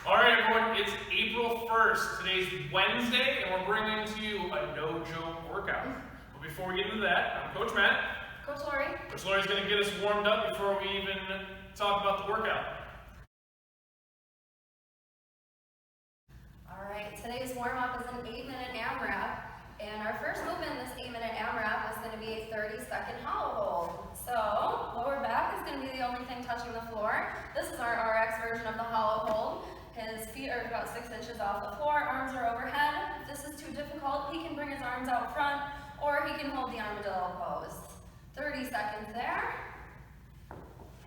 All right, everyone, it's April 1st. Today's Wednesday, and we're bringing to you a no-joke workout. But before we get into that, I'm Coach Matt. Coach Lori. Coach Lori's going to get us warmed up before we even talk about the workout. All right, today's warm-up is an 8-minute AMRAP, and our first movement in this 8-minute AMRAP is going to be a 30-second hollow hold. So, lower back is going to be the only thing touching the floor. This is our R.I.S.E version of the hollow hold. His feet are about 6 inches off the floor, arms are overhead. If this is too difficult, he can bring his arms out front, or he can hold the armadillo pose. 30 seconds there.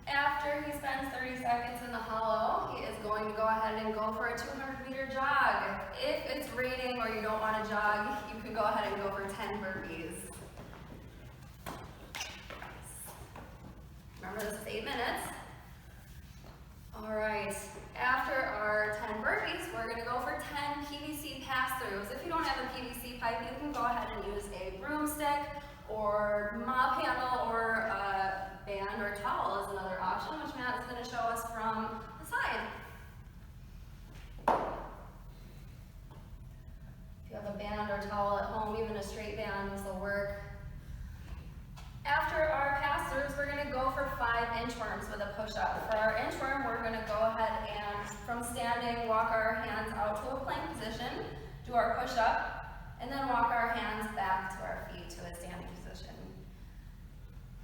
After he spends 30 seconds in the hollow, he is going to go ahead and go for a 200-meter jog. If it's raining or you don't want to jog, you can go ahead and go for 10 burpees. Remember, this is 8 minutes. All right, after our 10 burpees, we're going to go for 10 PVC pass-throughs. If you don't have a PVC pipe, you can go ahead and use a broomstick or mop handle, or a band or towel is another option, which Matt is going to show us from the side. If you have a band or towel at home, even a straight band, this will work. After our pass-throughs, we're going to go for 5 inchworms with a push-up. For our inchworm, we're going to go ahead and, from standing, walk our hands out to a plank position, do our push-up, and then walk our hands back to our feet to a standing position.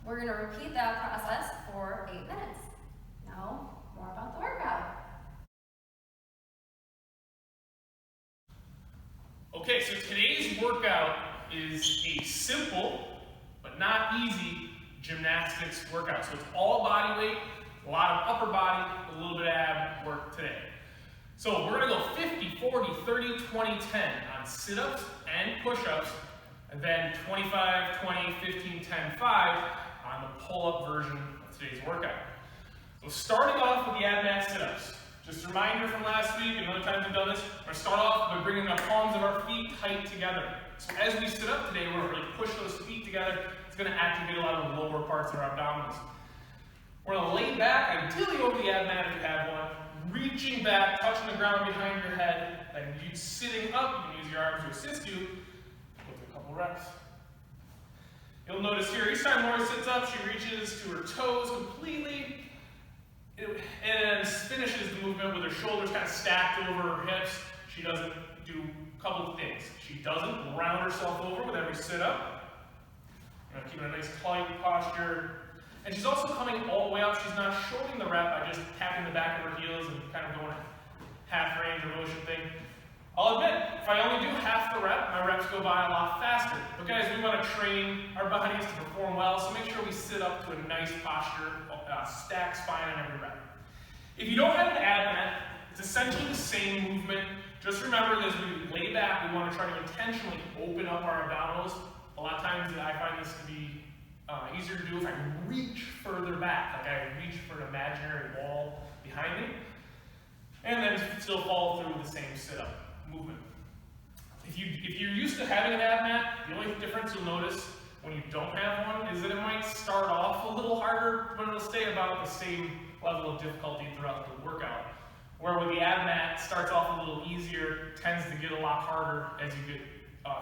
We're going to repeat that process for 8 minutes. Now, more about the workout. Okay, so today's workout is a simple but not easy gymnastics workout. So it's all body weight, a lot of upper body, a little bit of ab work today. So we're going to go 50, 40, 30, 20, 10 on sit-ups and push-ups, and then 25, 20, 15, 10, 5 on the pull-up version of today's workout. So starting off with the ab mat sit-ups. Just a reminder from last week and other times we've done this, we're going to start off by bringing the palms of our feet tight together. So as we sit up today, we're going to really push those feet together. It's going to activate a lot of the lower parts of our abdominals. We're going to lay back, ideally over the ab mat if you have one, reaching back, touching the ground behind your head, and you sitting up, you can use your arms to assist you with a couple reps. You'll notice here, each time Lori sits up, she reaches to her toes completely, and finishes the movement with her shoulders kind of stacked over her hips. She doesn't do a couple of things. She doesn't round herself over with every sit-up. Keeping a nice tight posture. And she's also coming all the way up. She's not shorting the rep by just tapping the back of her heels and kind of going half range or motion thing. I'll admit, if I only do half the rep, my reps go by a lot faster. But guys, we want to train our bodies to perform well, so make sure we sit up to a nice posture, stack spine on every rep. If you don't have an ab mat, it's essentially the same movement. Just remember that as we lay back, we want to try to intentionally open up our abdominals. A lot of times I find this to be easier to do if I reach further back, like I reach for an imaginary wall behind me, and then still follow through with the same sit-up movement. If you're used to having an ab mat, the only difference you'll notice when you don't have one is that it might start off a little harder, but it'll stay about the same level of difficulty throughout the workout. Where with the ab mat, starts off a little easier, tends to get a lot harder as you get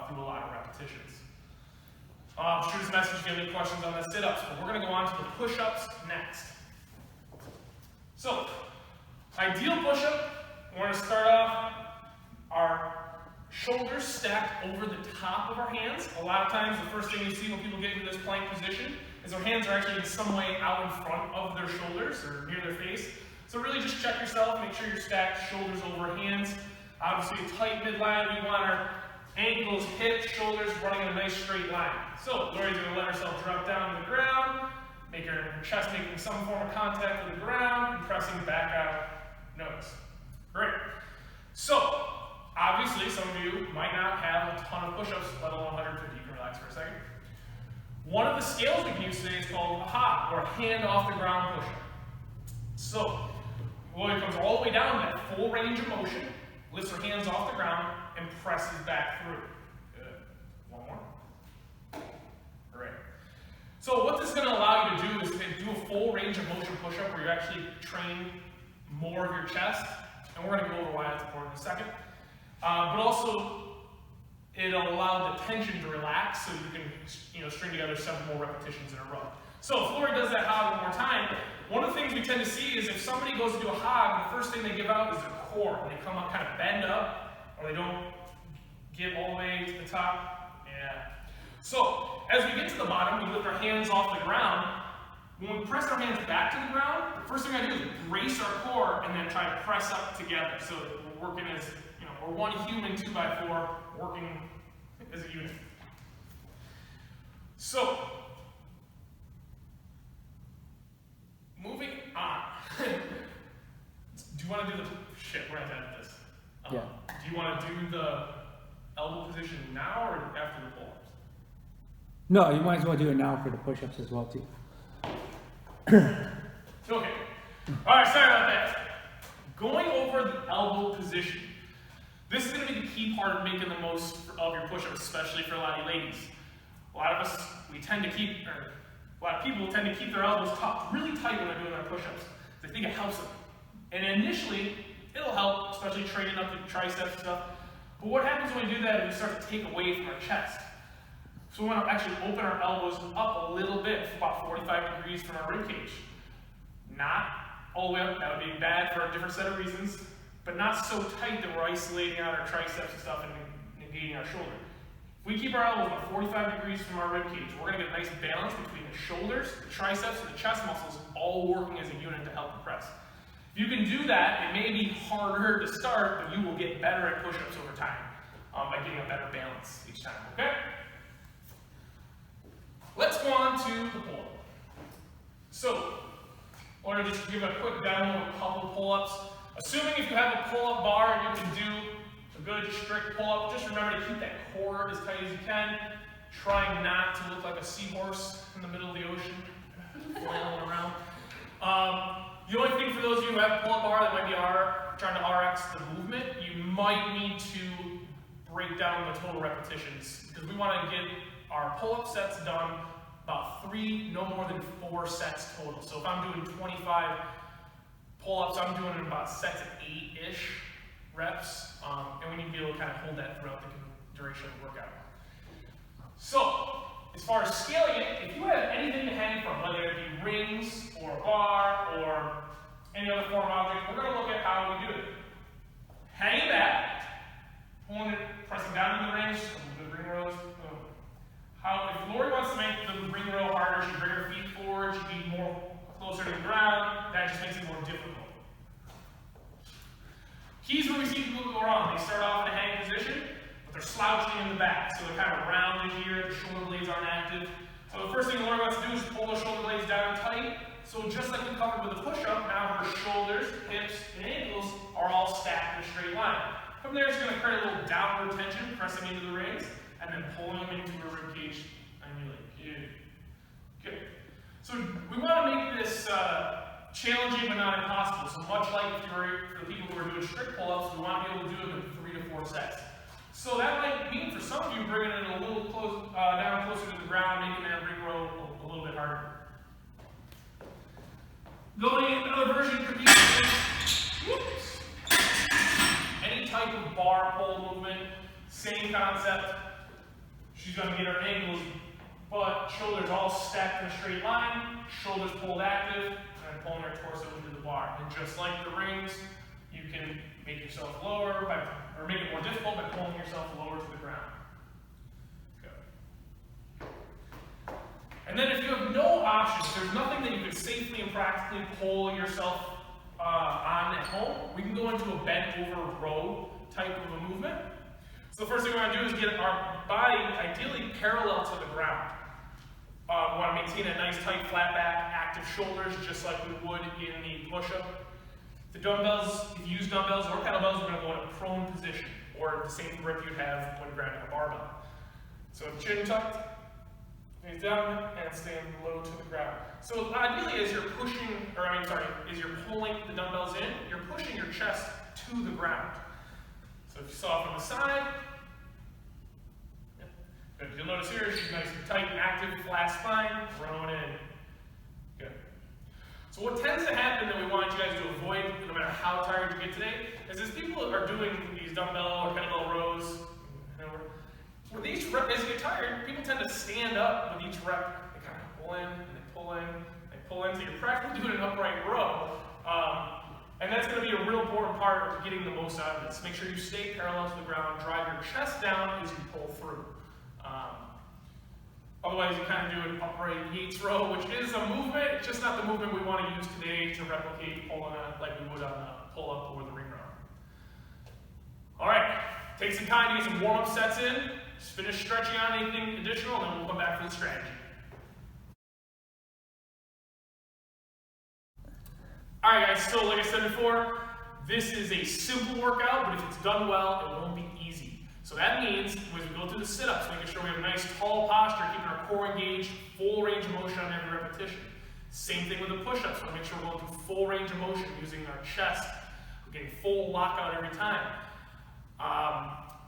through a lot of repetitions. Shoot us a message if you have any questions on the sit-ups, but we're going to go on to the push-ups next. So, ideal push-up, we're going to start off our shoulders stacked over the top of our hands. A lot of times the first thing you see when people get into this plank position is their hands are actually in some way out in front of their shoulders or near their face. So really just check yourself, make sure you're stacked shoulders over hands. Obviously a tight midline, we want our ankles, hips, shoulders running in a nice straight line. So Lori's going to let herself drop down to the ground, make her chest making some form of contact with the ground, and pressing back out, nose. Great. So, obviously some of you might not have a ton of push-ups, let alone 150. You can relax for a second. One of the scales we can use today is called a hop, or a hand off the ground push-up. So, Lori comes all the way down that full range of motion, lifts her hands off the ground, and presses back through. Good. One more. Great. So what this is going to allow you to do is to do a full range of motion push-up where you actually train more of your chest. and we're going to go over why that's important in a second. But also, it'll allow the tension to relax so you can string together several more repetitions in a row. So if Lori does that hog one more time, one of the things we tend to see is if somebody goes to do a hog, the first thing they give out is their core. They come up kind of bend up, or they don't get all the way to the top. Yeah. So as we get to the bottom, we lift our hands off the ground. When we press our hands back to the ground, the first thing I do is brace our core and then try to press up together. So we're working as, we're one human 2x4 working as a unit. So, moving on. Do you want to do the, we're going to edit this. Yeah. Do you want to do the elbow position now or after the pull-ups? No, you might as well do it now for the push-ups as well too. Okay. Alright, sorry about that. Going over the elbow position. This is going to be the key part of making the most of your push-ups, especially for a lot of you ladies. A lot of us, a lot of people tend to keep their elbows tucked really tight when they're doing their push-ups. They think it helps them. And initially, it'll help, especially training up the triceps and stuff. But what happens when we do that is we start to take away from our chest. So we want to actually open our elbows up a little bit, about 45 degrees from our rib cage. Not all the way up, that would be bad for a different set of reasons, but not so tight that we're isolating out our triceps and stuff and negating our shoulder. If we keep our elbows about 45 degrees from our rib cage, we're going to get a nice balance between the shoulders, the triceps, and the chest muscles all working as a unit to help compress. If you can do that, it may be harder to start, but you will get better at push-ups over time by getting a better balance each time, okay? Let's go on to the pull-up. So, I want to just give a quick demo of a couple pull-ups. Assuming if you have a pull-up bar, you can do a good strict pull-up. Just remember to keep that core as tight as you can. Try not to look like a seahorse in the middle of the ocean, flailing around. The only thing for those of you who have a pull-up bar that might be trying to R.I.S.E the movement, you might need to break down the total repetitions because we want to get our pull-up sets done about 3, no more than 4 sets total. So if I'm doing 25 pull-ups, I'm doing about sets of 8-ish reps, and we need to be able to kind of hold that throughout the duration of the workout. So, as far as scaling it, if you have anything to hang from, whether it be rings, or a bar, or any other form of object, we're going to look at how we do it. Hang it back, pulling it, pressing down into the rings, the ring rows. If Lori wants to make the ring row harder, she'd bring her feet forward, she'd be more closer to the ground. That just makes it more difficult. Keys where we see people go wrong. They start off in a hanging position, but they're slouching in the back. So they're kind of rounded here, the shoulder blades aren't active. So the first thing Lori wants to do is pull those shoulder blades down tight. So just like we covered with the push-up, now her shoulders, hips, and ankles are all stacked in a straight line. From there, she's going to create a little downward tension, pressing into the rings, and then pulling them into her rib cage, and you're like, yeah. Good. So we want to make this challenging but not impossible. So much like for the people who are doing strict pull-ups, we want to be able to do them in 3 to 4 sets. So that might mean for some of you bringing it a little close, down closer to the ground, making that ring row a little bit harder. Going another version could be any type of bar pull movement, same concept. She's going to get her ankles, but shoulders all stacked in a straight line, shoulders pulled active, and pulling her torso into the bar. And just like the rings, you can make yourself lower or make it more difficult by pulling yourself lower to the ground. Good. And then if you have no options, there's nothing that you can safely and practically pull yourself on at home, we can go into a bent over row type of a movement. So the first thing we want to do is get our body ideally parallel to the ground. We want to maintain a nice tight flat back, active shoulders, just like we would in the push-up. The dumbbells, if you use dumbbells or kettlebells, we're going to go in a prone position, or the same grip you'd have when grabbing a barbell. So chin tucked, knees down, and stand low to the ground. So ideally, as you're as you're pulling the dumbbells in, you're pushing your chest to the ground. So if you saw from the side, good. You'll notice here she's nice and tight, active, flat spine, throwing in. Good. So what tends to happen that we want you guys to avoid, no matter how tired you get today, is as people are doing these dumbbell or kettlebell rows, with each rep, as you get tired, people tend to stand up with each rep. They kind of pull in, and they pull in, they pull in, so you're practically doing an upright row. And that's going to be a real important part of getting the most out of this. Make sure you stay parallel to the ground, drive your chest down as you pull through. Otherwise, you kind of do an upright Yates row, which is a movement. It's just not the movement we want to use today to replicate pulling like we would on a pull-up or the ring row. All right, take some time to get some warm-up sets in. Just finish stretching on anything additional, and then we'll come back for the strategy. All right, guys, so like I said before, this is a simple workout, but if it's done well, it won't be easy. So that means, as we go through the sit-ups, making sure we have a nice tall posture, keeping our core engaged, full range of motion on every repetition. Same thing with the push-ups, so make sure we're going through full range of motion using our chest. We're getting full lockout every time.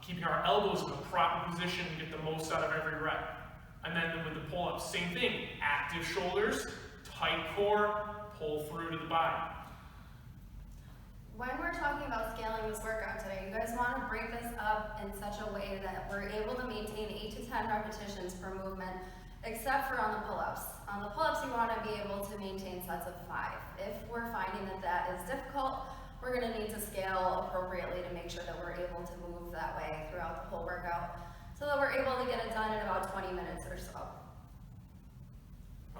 Keeping our elbows in the proper position to get the most out of every rep. And then with the pull-ups, same thing. Active shoulders, tight core, pull through to the body. When we're talking about scaling this workout today, you guys want to break this up in such a way that we're able to maintain 8 to 10 repetitions per movement, except for on the pull-ups. On the pull-ups, you want to be able to maintain sets of 5. If we're finding that that is difficult, we're going to need to scale appropriately to make sure that we're able to move that way throughout the whole workout, so that we're able to get it done in about 20 minutes or so.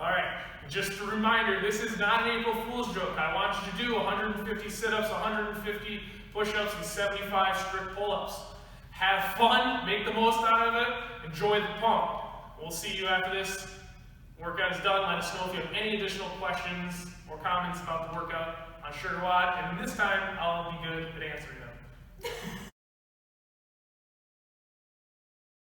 All right, just a reminder, this is not an April Fool's joke. I want you to do 150 sit-ups, 150 push-ups, and 75 strict pull-ups. Have fun, make the most out of it, enjoy the pump. We'll see you after this workout is done. Let us know if you have any additional questions or comments about the workout on Sugar WOD, and this time I'll be good at answering.